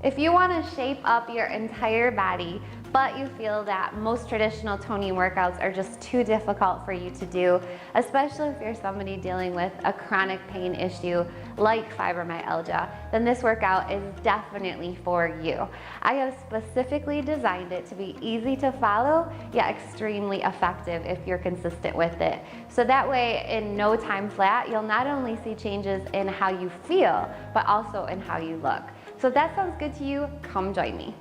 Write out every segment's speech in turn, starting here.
If you want to shape up your entire body, but you feel that most traditional toning workouts are just too difficult for you to do, especially if you're somebody dealing with a chronic pain issue like fibromyalgia, then this workout is definitely for you. I have specifically designed it to be easy to follow, yet extremely effective if you're consistent with it. So that way, in no time flat, you'll not only see changes in how you feel, but also in how you look. So if that sounds good to you, come join me.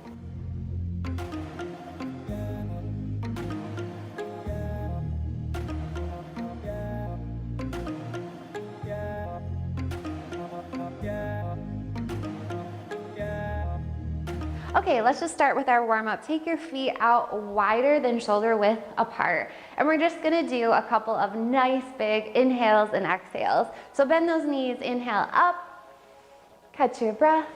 Okay, let's just start with our warm-up. Take your feet out wider than shoulder width apart. And we're just gonna do a couple of nice big inhales and exhales. So bend those knees, inhale up, catch your breath,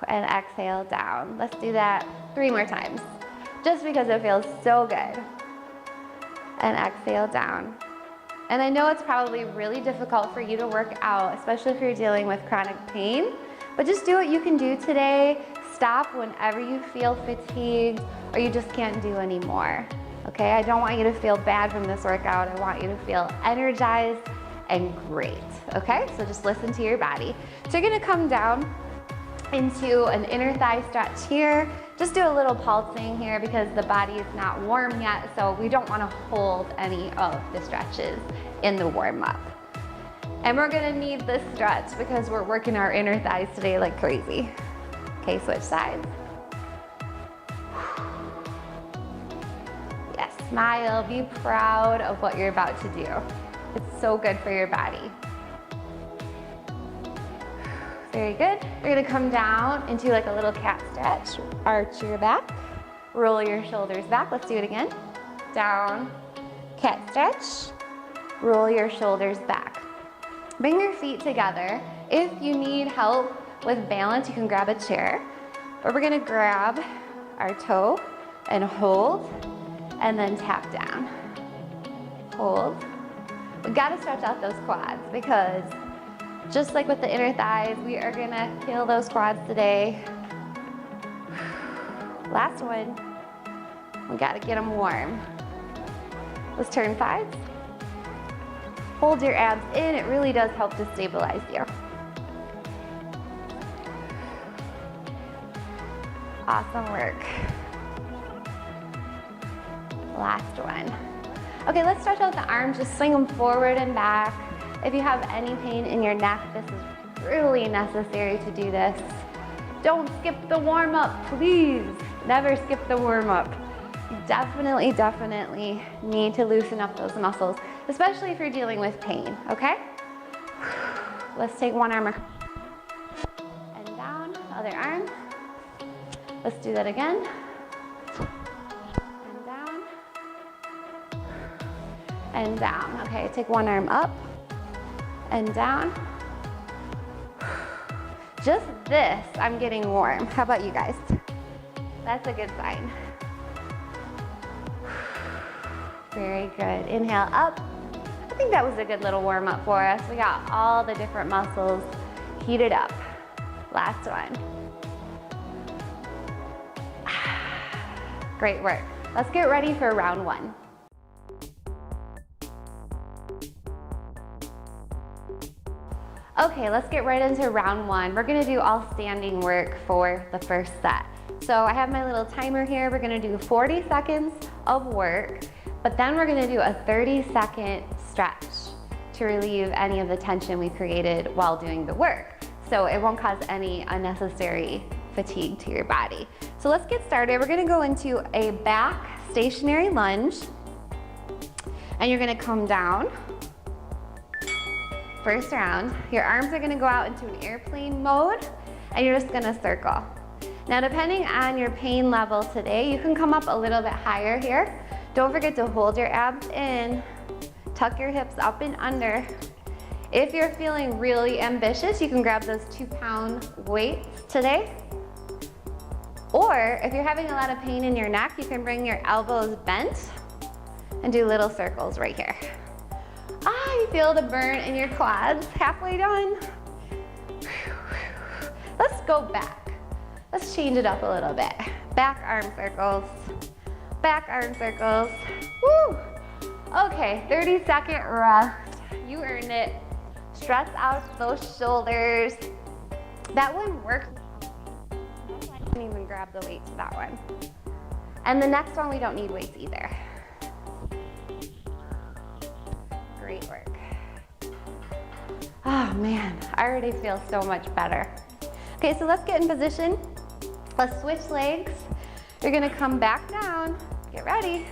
and exhale down. Let's do that 3 more times, just because it feels so good. And exhale down. And I know it's probably really difficult for you to work out, especially if you're dealing with chronic pain. But just do what you can do today. Stop whenever you feel fatigued or you just can't do anymore. Okay, I don't want you to feel bad from this workout. I want you to feel energized and great. Okay, so just listen to your body. So you're gonna come down into an inner thigh stretch here. Just do a little pulsing here because the body is not warm yet, so we don't want to hold any of the stretches in the warm up. And we're gonna need this stretch because we're working our inner thighs today like crazy. Okay, switch sides. Yes, smile, be proud of what you're about to do. It's so good for your body. Very good. You're gonna come down into like a little cat stretch. Arch your back, roll your shoulders back. Let's do it again. Down, cat stretch, roll your shoulders back. Bring your feet together. If you need help with balance, you can grab a chair. But we're gonna grab our toe and hold, and then tap down. Hold. We gotta stretch out those quads because just like with the inner thighs, we are gonna kill those quads today. Last one. We gotta get them warm. Let's turn sides. Hold your abs in, it really does help to stabilize you. Awesome work. Last one. Okay, let's stretch out the arms, just swing them forward and back. If you have any pain in your neck, this is really necessary to do this. Don't skip the warm-up, please. Never skip the warm-up. You definitely need to loosen up those muscles, especially if you're dealing with pain, okay? Let's take one arm and down, other arm. Let's do that again. And down. And down. Okay, take one arm up and down. Just this, I'm getting warm. How about you guys? That's a good sign. Very good. Inhale up. I think that was a good little warm up for us. We got all the different muscles heated up. Last one. Great work. Let's get ready for round 1. Okay, let's get right into round 1. We're gonna do all standing work for the first set. So I have my little timer here. We're gonna do 40 seconds of work, but then we're gonna do a 30-second stretch to relieve any of the tension we created while doing the work. So it won't cause any unnecessary fatigue to your body. So let's get started. We're gonna go into a back stationary lunge, and you're gonna come down. First round, your arms are gonna go out into an airplane mode, and you're just gonna circle. Now, depending on your pain level today, you can come up a little bit higher here. Don't forget to hold your abs in, tuck your hips up and under. If you're feeling really ambitious, you can grab those 2-pound weights today. Or if you're having a lot of pain in your neck, you can bring your elbows bent and do little circles right here. You feel the burn in your quads. Halfway done. Let's go back. Let's change it up a little bit. Back arm circles, back arm circles. Woo! Okay, 30-second rest. You earned it. Stretch out those shoulders. That one worked. I didn't even grab the weights for that one. And the next one, we don't need weights either. Great work. Oh man, I already feel so much better. Okay, so let's get in position. Let's switch legs. You're gonna come back down. Get ready.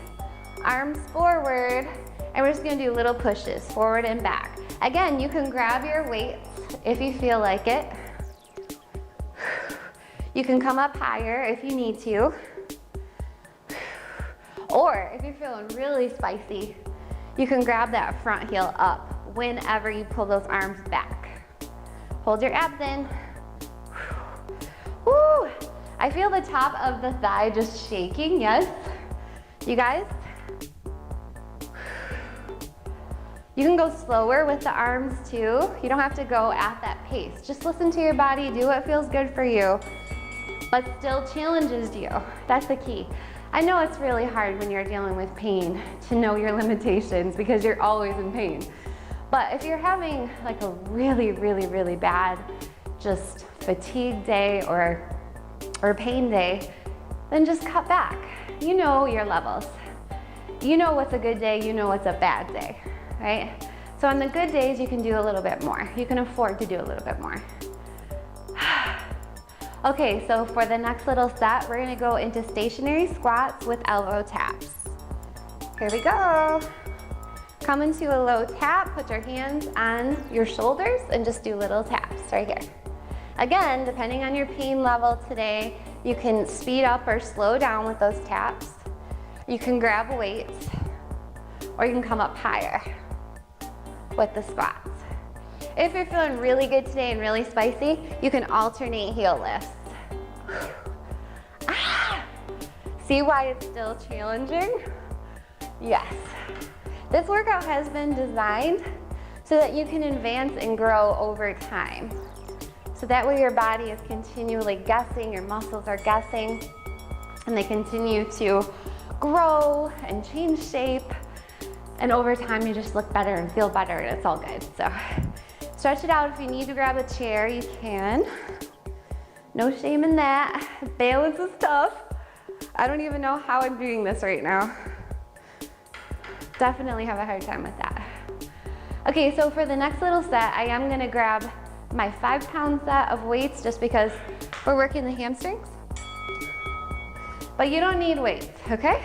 Arms forward. And we're just gonna do little pushes, forward and back. Again, you can grab your weights if you feel like it. You can come up higher if you need to. Or if you're feeling really spicy, you can grab that front heel up whenever you pull those arms back. Hold your abs in. Woo! I feel the top of the thigh just shaking, yes? You guys? You can go slower with the arms too. You don't have to go at that pace. Just listen to your body, do what feels good for you, but still challenges you. That's the key. I know it's really hard when you're dealing with pain to know your limitations because you're always in pain. But if you're having like a really, really, really bad just fatigue day or pain day, then just cut back. You know your levels. You know what's a good day, you know what's a bad day, right? So on the good days, you can do a little bit more. You can afford to do a little bit more. Okay, so for the next little set, we're gonna go into stationary squats with elbow taps. Here we go. Come into a low tap, put your hands on your shoulders and just do little taps right here. Again, depending on your pain level today, you can speed up or slow down with those taps. You can grab weights or you can come up higher with the squats. If you're feeling really good today and really spicy, you can alternate heel lifts. Ah! See why it's still challenging? Yes. This workout has been designed so that you can advance and grow over time. So that way your body is continually guessing, your muscles are guessing, and they continue to grow and change shape. And over time, you just look better and feel better, and it's all good. So stretch it out. If you need to grab a chair, you can. No shame in that. Balance is tough. I don't even know how I'm doing this right now. Definitely have a hard time with that. Okay, so for the next little set, I am gonna grab my 5-pound set of weights just because we're working the hamstrings. But you don't need weights, okay?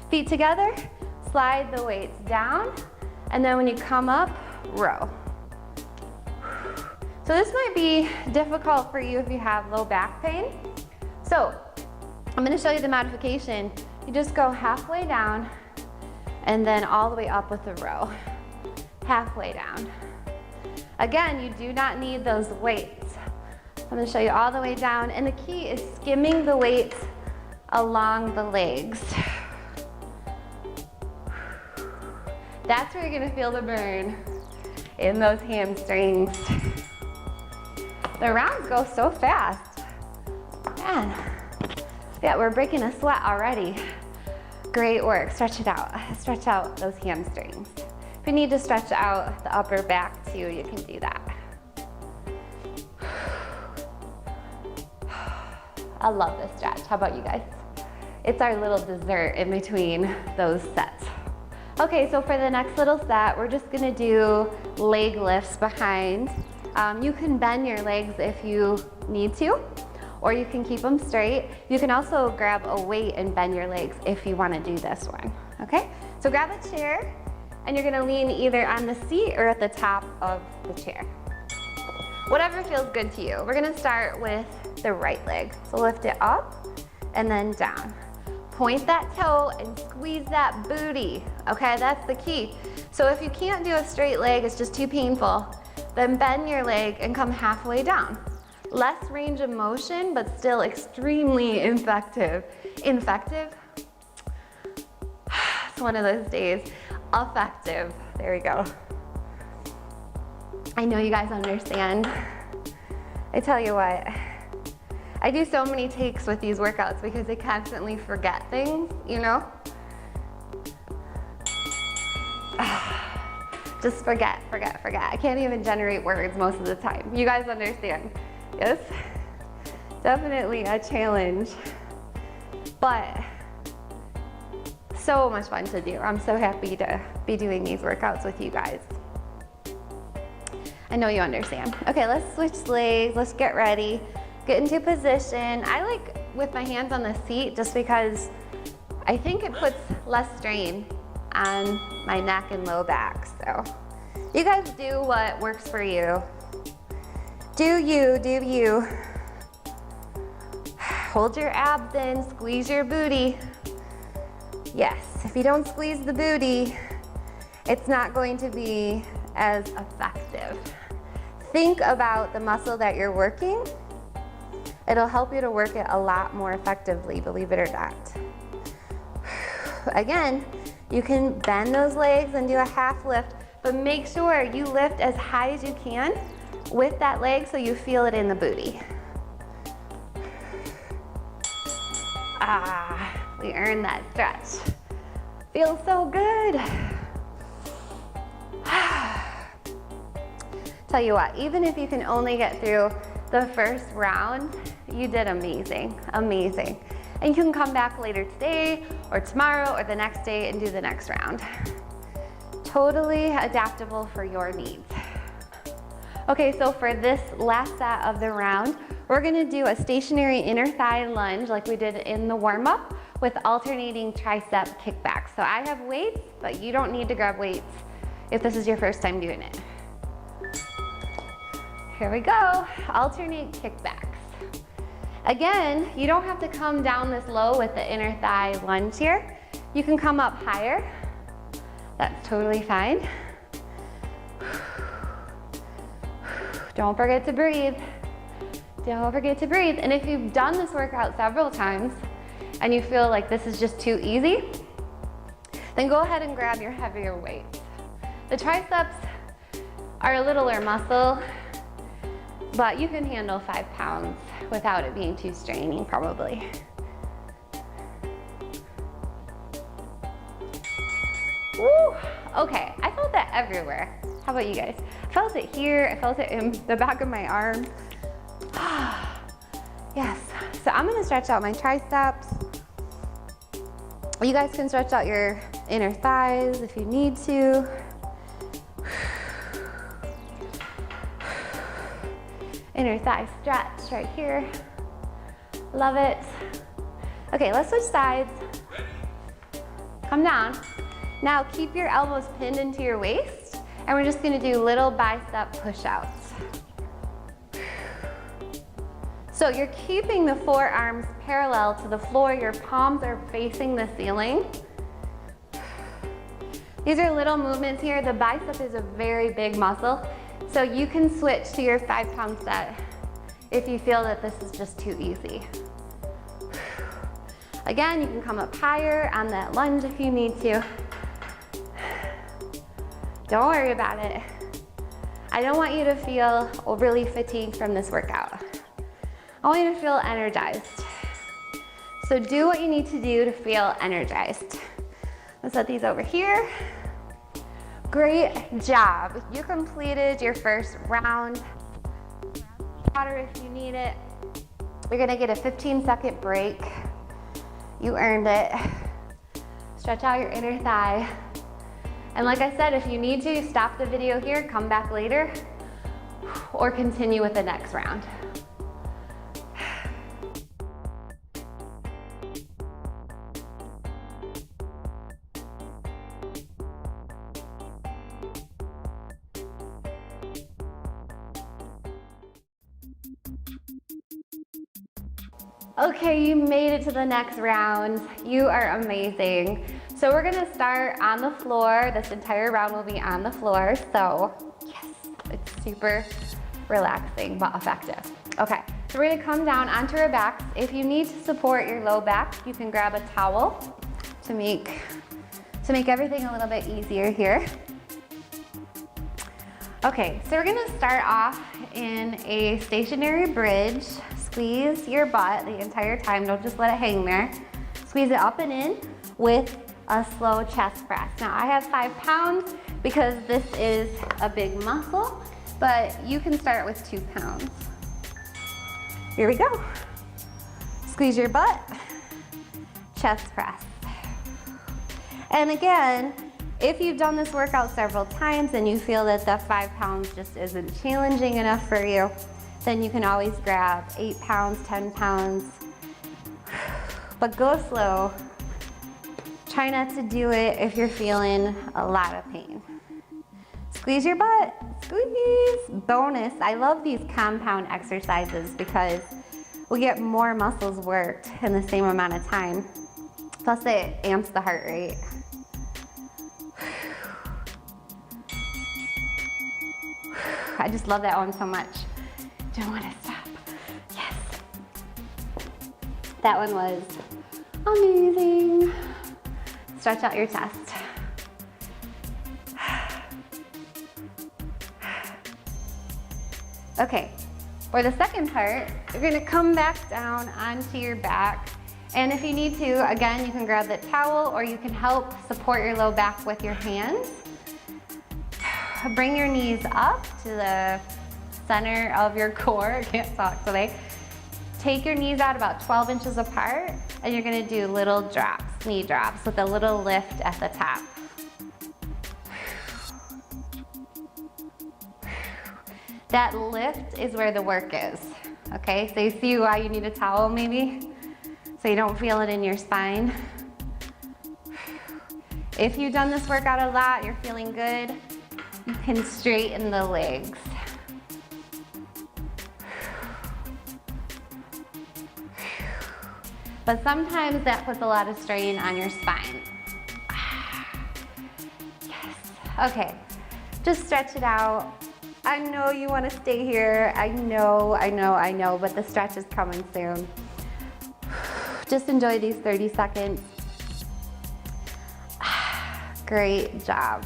Feet together, slide the weights down, and then when you come up, row. So this might be difficult for you if you have low back pain. So I'm gonna show you the modification. You just go halfway down and then all the way up with a row. Halfway down. Again, you do not need those weights. I'm gonna show you all the way down, and the key is skimming the weights along the legs. That's where you're gonna feel the burn in those hamstrings. The rounds go so fast. Man, yeah, we're breaking a sweat already. Great work, stretch it out. Stretch out those hamstrings. If you need to stretch out the upper back too, you can do that. I love this stretch. How about you guys? It's our little dessert in between those sets. Okay, so for the next little set, we're just gonna do leg lifts behind. You can bend your legs if you need to, or you can keep them straight. You can also grab a weight and bend your legs if you wanna do this one, okay? So grab a chair, and you're gonna lean either on the seat or at the top of the chair. Whatever feels good to you. We're gonna start with the right leg. So lift it up and then down. Point that toe and squeeze that booty, okay? That's the key. So if you can't do a straight leg, it's just too painful, then bend your leg and come halfway down. Less range of motion, but still extremely effective. Infective? It's one of those days. Effective, there we go. I know you guys understand. I tell you what, I do so many takes with these workouts because I constantly forget things, you know? Just forget. I can't even generate words most of the time. You guys understand? Yes? Definitely a challenge, but so much fun to do. I'm so happy to be doing these workouts with you guys. I know you understand. Okay, let's switch legs. Let's get ready. Get into position. I like with my hands on the seat just because I think it puts less strain on my neck and low back. So you guys do what works for you. Do you. Hold your abs in, squeeze your booty. Yes, if you don't squeeze the booty, it's not going to be as effective. Think about the muscle that you're working. It'll help you to work it a lot more effectively, believe it or not. Again, you can bend those legs and do a half lift, but make sure you lift as high as you can with that leg so you feel it in the booty. We earned that stretch. Feels so good. Tell you what, even if you can only get through the first round, you did amazing, amazing. And you can come back later today or tomorrow or the next day and do the next round. Totally adaptable for your needs. Okay, so for this last set of the round, we're gonna do a stationary inner thigh lunge like we did in the warm-up with alternating tricep kickbacks. So I have weights, but you don't need to grab weights if this is your first time doing it. Here we go, alternate kickbacks. Again, you don't have to come down this low with the inner thigh lunge here. You can come up higher. That's totally fine. Don't forget to breathe. Don't forget to breathe. And if you've done this workout several times and you feel like this is just too easy, then go ahead and grab your heavier weights. The triceps are a littler muscle, but you can handle 5 pounds without it being too straining, probably. Woo! Okay, I felt that everywhere. How about you guys? I felt it here, I felt it in the back of my arm. Yes, so I'm gonna stretch out my triceps. You guys can stretch out your inner thighs if you need to. Inner thigh stretch right here. Love it. Okay, let's switch sides. Come down. Now keep your elbows pinned into your waist, and we're just gonna do little bicep push-outs. So you're keeping the forearms parallel to the floor, your palms are facing the ceiling. These are little movements here. The bicep is a very big muscle, so you can switch to your 5-pound set if you feel that this is just too easy. Again, you can come up higher on that lunge if you need to. Don't worry about it. I don't want you to feel overly fatigued from this workout. I want you to feel energized. So do what you need to do to feel energized. Let's set these over here. Great job. You completed your first round. Water if you need it. You're gonna get a 15-second break. You earned it. Stretch out your inner thigh. And like I said, if you need to, stop the video here, come back later, or continue with the next round. Okay, you made it to the next round. You are amazing. So we're gonna start on the floor. This entire round will be on the floor. So yes, it's super relaxing but effective. Okay, so we're gonna come down onto our backs. If you need to support your low back, you can grab a towel to make everything a little bit easier here. Okay, so we're gonna start off in a stationary bridge squeeze your butt the entire time. Don't just let it hang there. Squeeze it up and in with a slow chest press. Now I have 5 pounds because this is a big muscle, but you can start with 2 pounds. Here we go. Squeeze your butt, chest press. And again, if you've done this workout several times and you feel that the 5 pounds just isn't challenging enough for you, then you can always grab 8 pounds, 10 pounds, but go slow. Try not to do it if you're feeling a lot of pain. Squeeze your butt, squeeze. Bonus, I love these compound exercises because we get more muscles worked in the same amount of time. Plus it amps the heart rate. I just love that one so much. Don't want to stop. Yes. That one was amazing. Stretch out your chest. Okay, for the second part, you're gonna come back down onto your back. And if you need to, again, you can grab the towel or you can help support your low back with your hands. Bring your knees up to the center of your core. I can't talk today. Take your knees out about 12 inches apart and you're gonna do little drops, knee drops with a little lift at the top. That lift is where the work is, okay? So you see why you need a towel maybe? So you don't feel it in your spine. If you've done this workout a lot, you're feeling good, you can straighten the legs. But sometimes that puts a lot of strain on your spine. Yes, okay, just stretch it out. I know you want to stay here. I know, but the stretch is coming soon. Just enjoy these 30 seconds. Great job.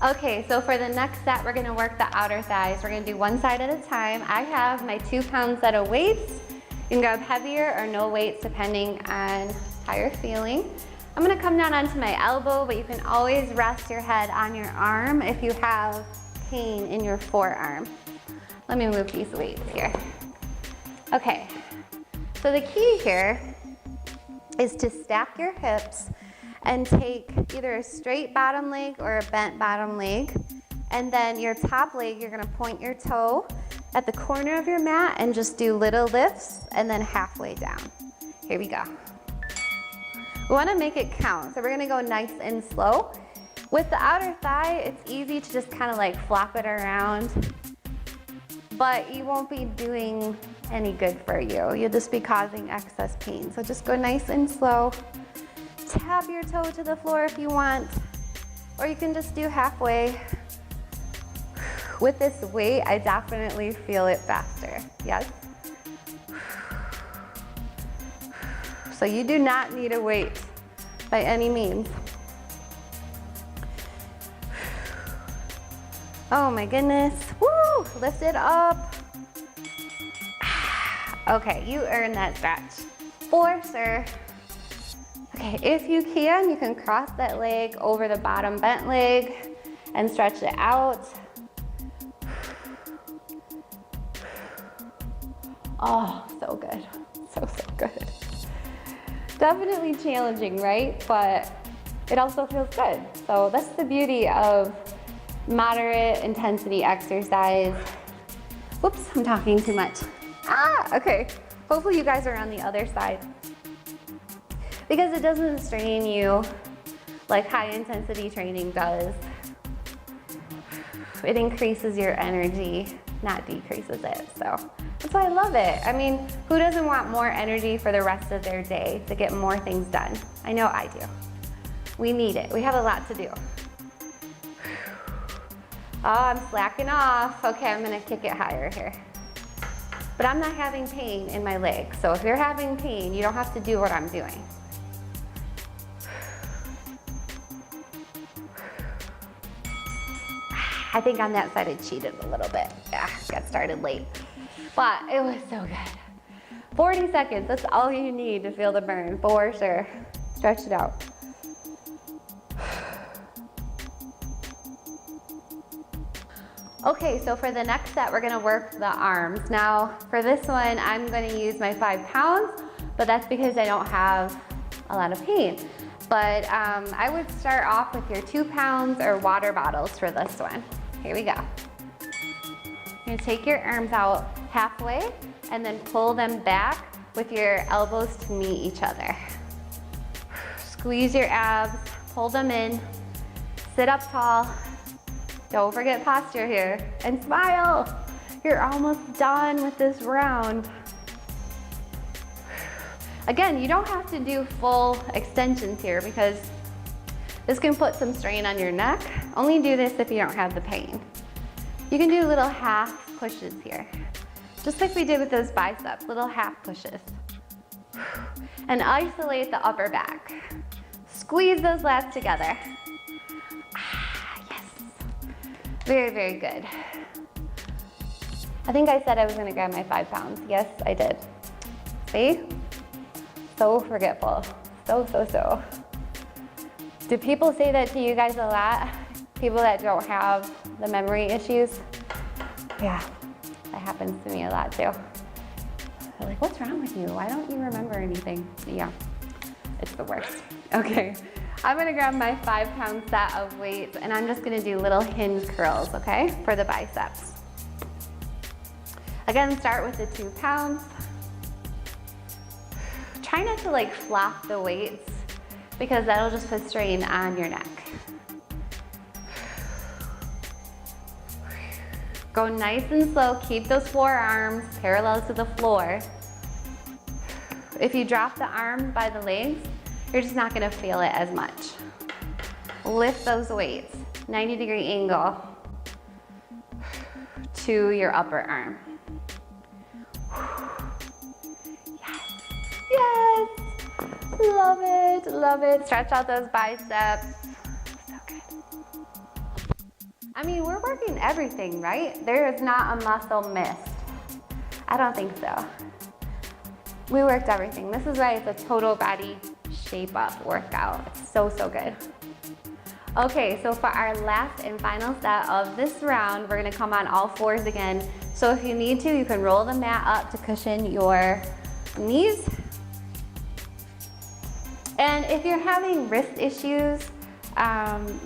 Okay, so for the next set, we're gonna work the outer thighs. We're gonna do one side at a time. I have my 2 pound set of weights. You can grab heavier or no weights depending on how you're feeling. I'm gonna come down onto my elbow, but you can always rest your head on your arm if you have pain in your forearm. Let me move these weights here. Okay, so the key here is to stack your hips and take either a straight bottom leg or a bent bottom leg. And then your top leg, you're gonna point your toe at the corner of your mat and just do little lifts and then halfway down. Here we go. We wanna make it count, so we're gonna go nice and slow. With the outer thigh, it's easy to just kind of like flop it around, but you won't be doing any good for you. You'll just be causing excess pain. So just go nice and slow. Tap your toe to the floor if you want, or you can just do halfway. With this weight, I definitely feel it faster, yes? So you do not need a weight by any means. Oh my goodness, woo, lift it up. Okay, you earned that stretch, for sure. Okay, if you can cross that leg over the bottom bent leg and stretch it out. Oh, so good, so good. Definitely challenging, right? But it also feels good. So that's the beauty of moderate intensity exercise. Whoops, I'm talking too much. Okay. Hopefully you guys are on the other side. Because it doesn't strain you like high intensity training does. It increases your energy, not decreases it. So that's why I love it. I mean, who doesn't want more energy for the rest of their day to get more things done? I know I do. We need it. We have a lot to do. Oh, I'm slacking off. Okay, I'm gonna kick it higher here. But I'm not having pain in my leg. So if you're having pain, you don't have to do what I'm doing. I think on that side I cheated a little bit. Yeah, got started late. But it was so good. 40 seconds, that's all you need to feel the burn, for sure. Stretch it out. Okay, so for the next set, we're gonna work the arms. Now, for this one, I'm gonna use my 5 pounds, but that's because I don't have a lot of pain. But I would start off with your 2 pounds or water bottles for this one. Here we go. You're gonna take your arms out halfway and then pull them back with your elbows to meet each other. Squeeze your abs, pull them in, sit up tall. Don't forget posture here, and smile. You're almost done with this round. Again, you don't have to do full extensions here because this can put some strain on your neck. Only do this if you don't have the pain. You can do little half pushes here, just like we did with those biceps, little half pushes. And isolate the upper back. Squeeze those lats together. Very, very good. I think I said I was gonna grab my 5 pounds. Yes, I did. See? So forgetful. So. Do people say that to you guys a lot? People that don't have the memory issues? Yeah, that happens to me a lot too. They're like, what's wrong with you? Why don't you remember anything? Yeah, it's the worst. Okay. I'm gonna grab my 5 pound set of weights and I'm just gonna do little hinge curls, okay, for the biceps. Again, start with the 2 pounds. Try not to like flop the weights because that'll just put strain on your neck. Go nice and slow, keep those forearms parallel to the floor. If you drop the arm by the legs, you're just not gonna feel it as much. Lift those weights, 90-degree angle to your upper arm. Yes, love it. Stretch out those biceps, so good. I mean, we're working everything, right? There is not a muscle missed. I don't think so. We worked everything. This is why it's a total body shape up workout. It's so good. Okay, so for our last and final set of this round, we're gonna come on all fours again. So if you need to, you can roll the mat up to cushion your knees. And if you're having wrist issues,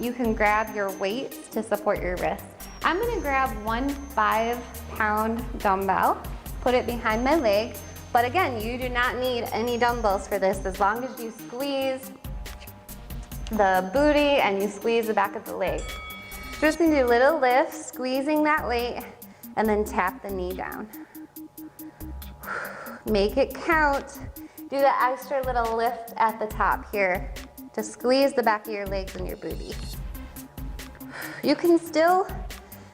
you can grab your weights to support your wrists. I'm gonna grab one 5 pound dumbbell, put it behind my leg. But again, you do not need any dumbbells for this as long as you squeeze the booty and you squeeze the back of the leg. Just gonna do little lifts, squeezing that weight, and then tap the knee down. Make it count. Do the extra little lift at the top here to squeeze the back of your legs and your booty. You can still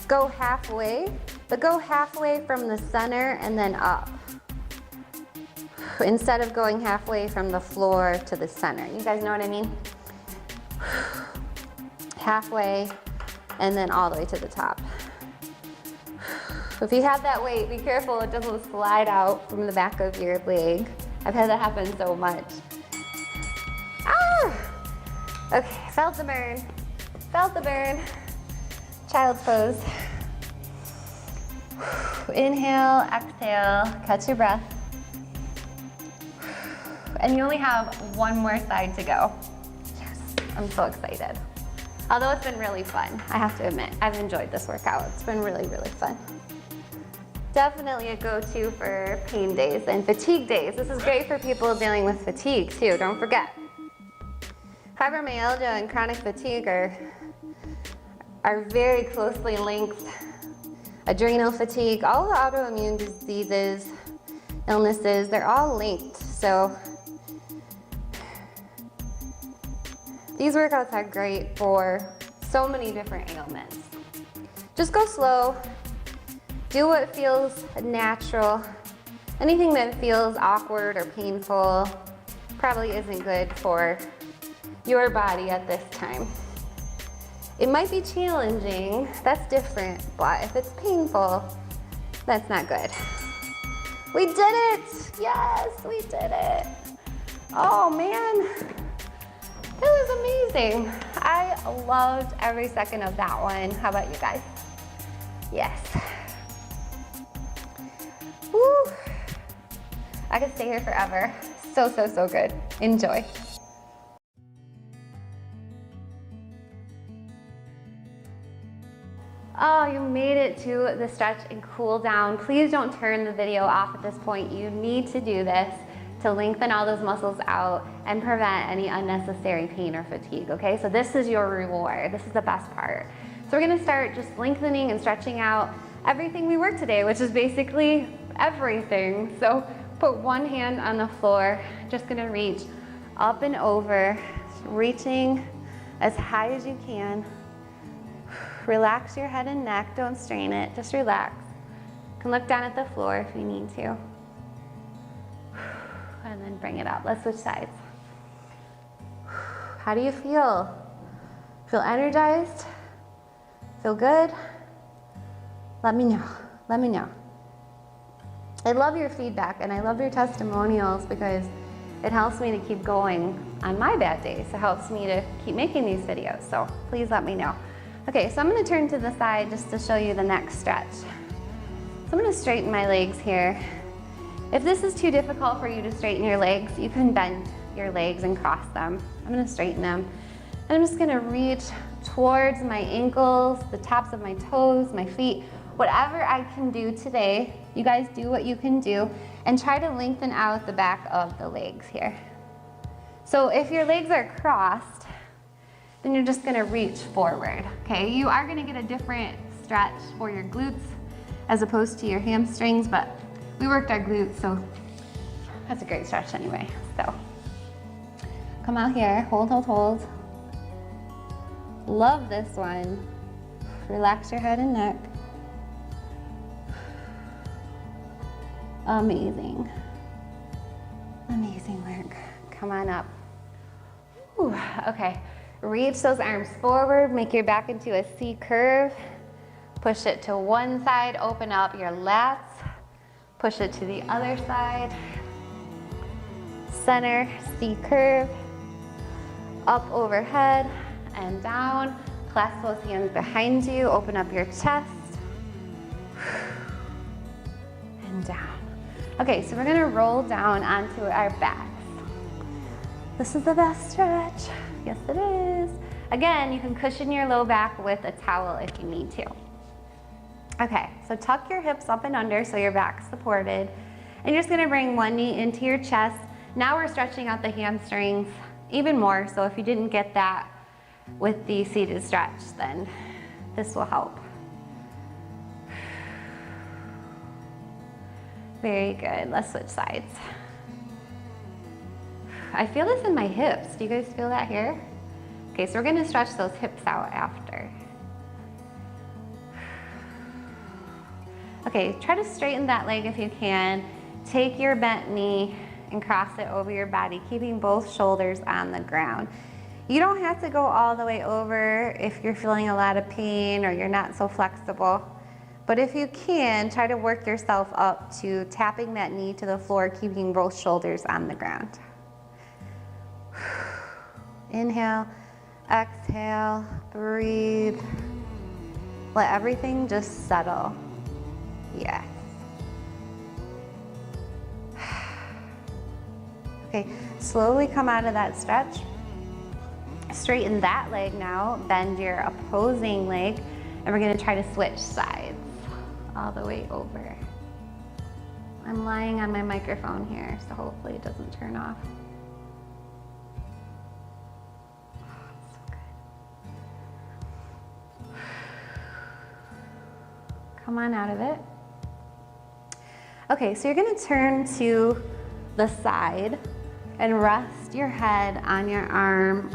go halfway, but go halfway from the center and then up, instead of going halfway from the floor to the center. You guys know what I mean? Halfway and then all the way to the top. If you have that weight, be careful it doesn't slide out from the back of your leg. I've had that happen so much. Ah! Okay, felt the burn. Child's pose. Inhale, exhale, catch your breath. And you only have one more side to go. Yes, I'm so excited. Although it's been really fun, I have to admit, I've enjoyed this workout. It's been really fun. Definitely a go-to for pain days and fatigue days. This is great for people dealing with fatigue too, don't forget. Fibromyalgia and chronic fatigue are very closely linked. Adrenal fatigue, all the autoimmune diseases, illnesses, they're all linked. So these workouts are great for so many different ailments. Just go slow. Do what feels natural. Anything that feels awkward or painful probably isn't good for your body at this time. It might be challenging, that's different, but if it's painful, that's not good. We did it! Yes, we did it. Oh man, that was amazing. I loved every second of that one. How about you guys? Yes. Woo. I could stay here forever. So, so, so good. Enjoy. Oh, you made it to the stretch and cool down. Please don't turn the video off at this point. You need to do this to lengthen all those muscles out and prevent any unnecessary pain or fatigue, okay? So this is your reward. This is the best part. So we're gonna start just lengthening and stretching out everything we worked today, which is basically everything. So put one hand on the floor, just gonna reach up and over, reaching as high as you can. Relax your head and neck, don't strain it, just relax. You can look down at the floor if you need to. And then bring it up. Let's switch sides. How do you feel? Feel energized? Feel good? Let me know, let me know. I love your feedback and I love your testimonials because it helps me to keep going on my bad days. It helps me to keep making these videos, so please let me know. Okay, so I'm gonna turn to the side just to show you the next stretch. So I'm gonna straighten my legs here. If this is too difficult for you to straighten your legs, you can bend your legs and cross them. I'm gonna straighten them. And I'm just gonna reach towards my ankles, the tops of my toes, my feet, whatever I can do today. You guys do what you can do and try to lengthen out the back of the legs here. So if your legs are crossed, then you're just gonna reach forward, okay? You are gonna get a different stretch for your glutes as opposed to your hamstrings, but we worked our glutes, so that's a great stretch anyway. So come out here, hold, hold, hold. Love this one. Relax your head and neck. Amazing. Amazing work. Come on up. Whew. Okay, reach those arms forward, make your back into a C curve. Push it to one side, open up your lats. Push it to the other side. Center, C curve. Up overhead and down. Clasp those hands behind you, open up your chest. And down. Okay, so we're gonna roll down onto our backs. This is the best stretch. Yes, it is. Again, you can cushion your low back with a towel if you need to. Okay, so tuck your hips up and under so your back's supported. And you're just gonna bring one knee into your chest. Now we're stretching out the hamstrings even more, so if you didn't get that with the seated stretch, then this will help. Very good, let's switch sides. I feel this in my hips. Do you guys feel that here? Okay, so we're gonna stretch those hips out after. Okay, try to straighten that leg if you can. Take your bent knee and cross it over your body, keeping both shoulders on the ground. You don't have to go all the way over if you're feeling a lot of pain or you're not so flexible. But if you can, try to work yourself up to tapping that knee to the floor, keeping both shoulders on the ground. Inhale, exhale, breathe. Let everything just settle. Yes. Okay, slowly come out of that stretch. Straighten that leg now, bend your opposing leg, and we're gonna try to switch sides all the way over. I'm lying on my microphone here, so hopefully it doesn't turn off. So good. Come on out of it. Okay, so you're gonna turn to the side and rest your head on your arm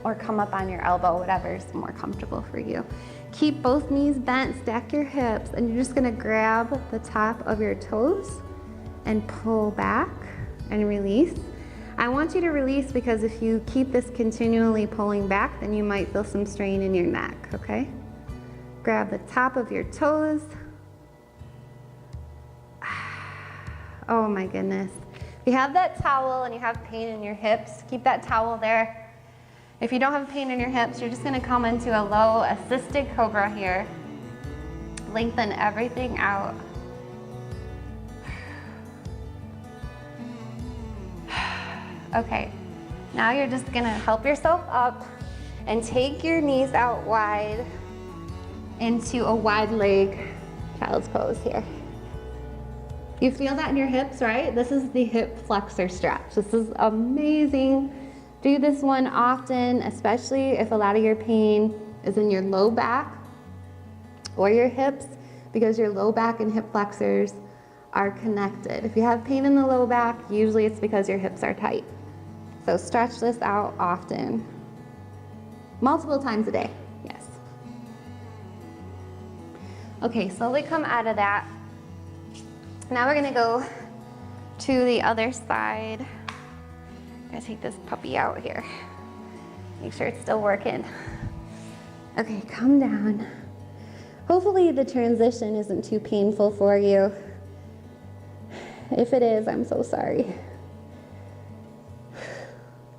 or come up on your elbow, whatever's more comfortable for you. Keep both knees bent, stack your hips, and you're just gonna grab the top of your toes and pull back and release. I want you to release because if you keep this continually pulling back, then you might feel some strain in your neck, okay? Grab the top of your toes. Oh my goodness. If you have that towel and you have pain in your hips, keep that towel there. If you don't have pain in your hips, you're just gonna come into a low assisted cobra here. Lengthen everything out. Okay, now you're just gonna help yourself up and take your knees out wide into a wide leg child's pose here. You feel that in your hips, right? This is the hip flexor stretch. This is amazing. Do this one often, especially if a lot of your pain is in your low back or your hips, because your low back and hip flexors are connected. If you have pain in the low back, usually it's because your hips are tight. So stretch this out often. Multiple times a day, yes. Okay, slowly come out of that. Now we're gonna go to the other side. I'm gonna take this puppy out here. Make sure it's still working. Okay, come down. Hopefully the transition isn't too painful for you. If it is, I'm so sorry.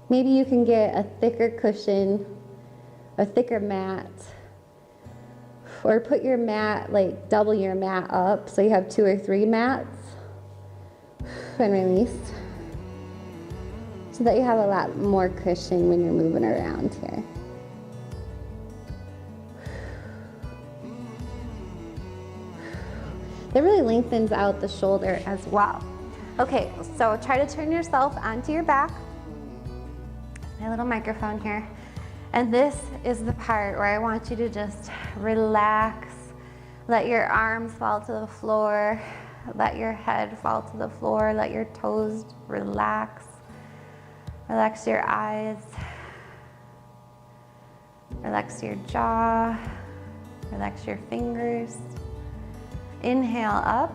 Maybe you can get a thicker cushion, a thicker mat, or put your mat, like double your mat up so you have 2 or 3 mats, and release, so that you have a lot more cushion when you're moving around here. It really lengthens out the shoulder as well. Okay, so try to turn yourself onto your back. My little microphone here. And this is the part where I want you to just relax. Let your arms fall to the floor. Let your head fall to the floor. Let your toes relax. Relax your eyes. Relax your jaw. Relax your fingers. Inhale up.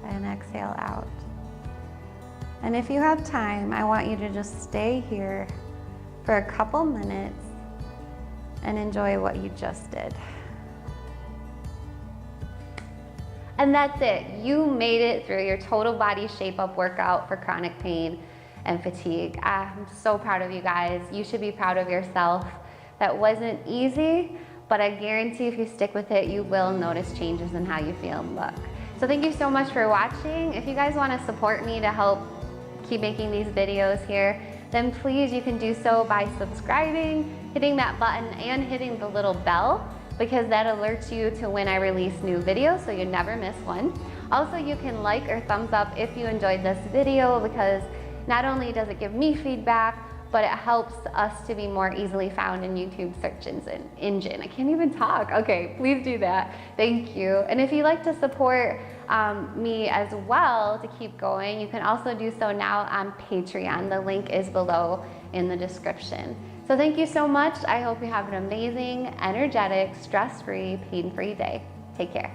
And exhale out. And if you have time, I want you to just stay here for a couple minutes and enjoy what you just did. And that's it. You made it through your total body shape up workout for chronic pain and fatigue. I'm so proud of you guys. You should be proud of yourself. That wasn't easy, but I guarantee if you stick with it, you will notice changes in how you feel and look. So thank you so much for watching. If you guys want to support me to help keep making these videos here, then please you can do so by subscribing, hitting that button, and hitting the little bell, because that alerts you to when I release new videos so you never miss one. Also, you can like or thumbs up if you enjoyed this video, because not only does it give me feedback, but it helps us to be more easily found in YouTube search engine. I can't even talk. Okay, please do that. Thank you. And if you'd like to support me as well to keep going, you can also do so now on Patreon. The link is below in the description. So thank you so much. I hope you have an amazing, energetic, stress-free, pain-free day. Take care.